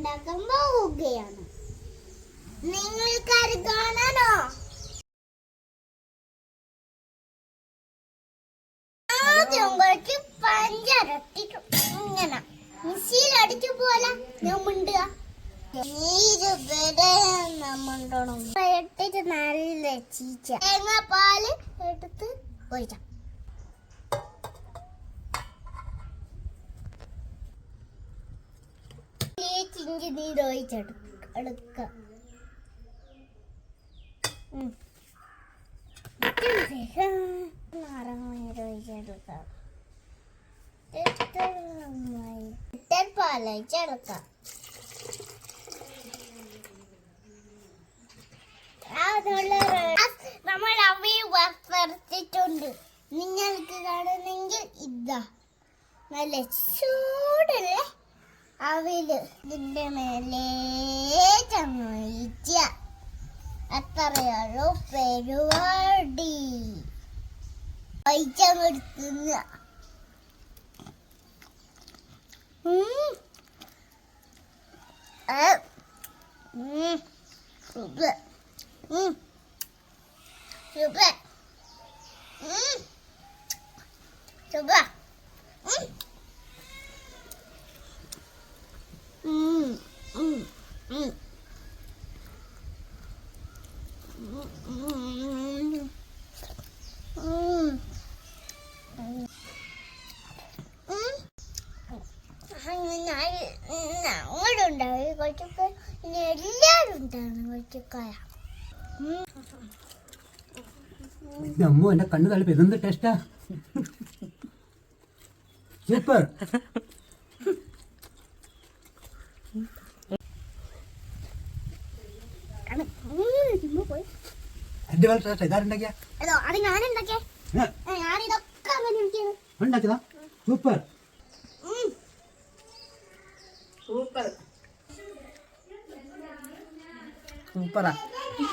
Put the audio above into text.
ഉണ്ടാക്കാൻ പോവുകയാണ്. നിങ്ങൾക്കാര് കാണാനോ? ആദ്യം കുറച്ച് പഞ്ചാര ഇട്ടിട്ടു ഇങ്ങനെ മിക്സിയിൽ അടിച്ചു പോലെ ഞാൻ മിണ്ടുക. നീര് വരെ നമ്മണ്ടോണം ഇട്ടിട്ട് നല്ല ചീച്ച തേങ്ങാപ്പാല് എടുത്ത് ഒഴിക്കാം. ഇഞ്ചി നീര് ഒഴിച്ചെടുക്ക. നാരങ്ങ ഒഴിച്ചെടുക്കാം. പാലൊഴിച്ചെടുക്കാം. നമ്മൾ അവയെ വറുത്തിട്ടുണ്ട്. നിങ്ങൾക്ക് കാണുന്നെങ്കിൽ ഇതാ നല്ല ചൂടുള്ള അവില് ഇതിന്റെ മേലെ ചമയിച്ച അത്രയുള്ളൂ പരിപാടി. ഒഴിച്ചെടുക്കുന്ന സൂപ്പർ സൂപ്പർ സൂപ്പർ. ഞങ്ങളുണ്ടായി കുറച്ചൊക്കെ, ഇനി എല്ലാവരും ഉണ്ടായിരുന്നു കുറച്ചൊക്കായ. അമ്മോ എന്റെ കണ്ണു തളിപ്പ് ഇതെന്ത് ടേസ്റ്റാ. സൂപ്പർ. അടിപൊളി ടേസ്റ്റ്. ഇതാരുണ്ടാക്കിയ? ഉണ്ടാക്കിയതാ. സൂപ്പർ സൂപ്പർ സൂപ്പറാ.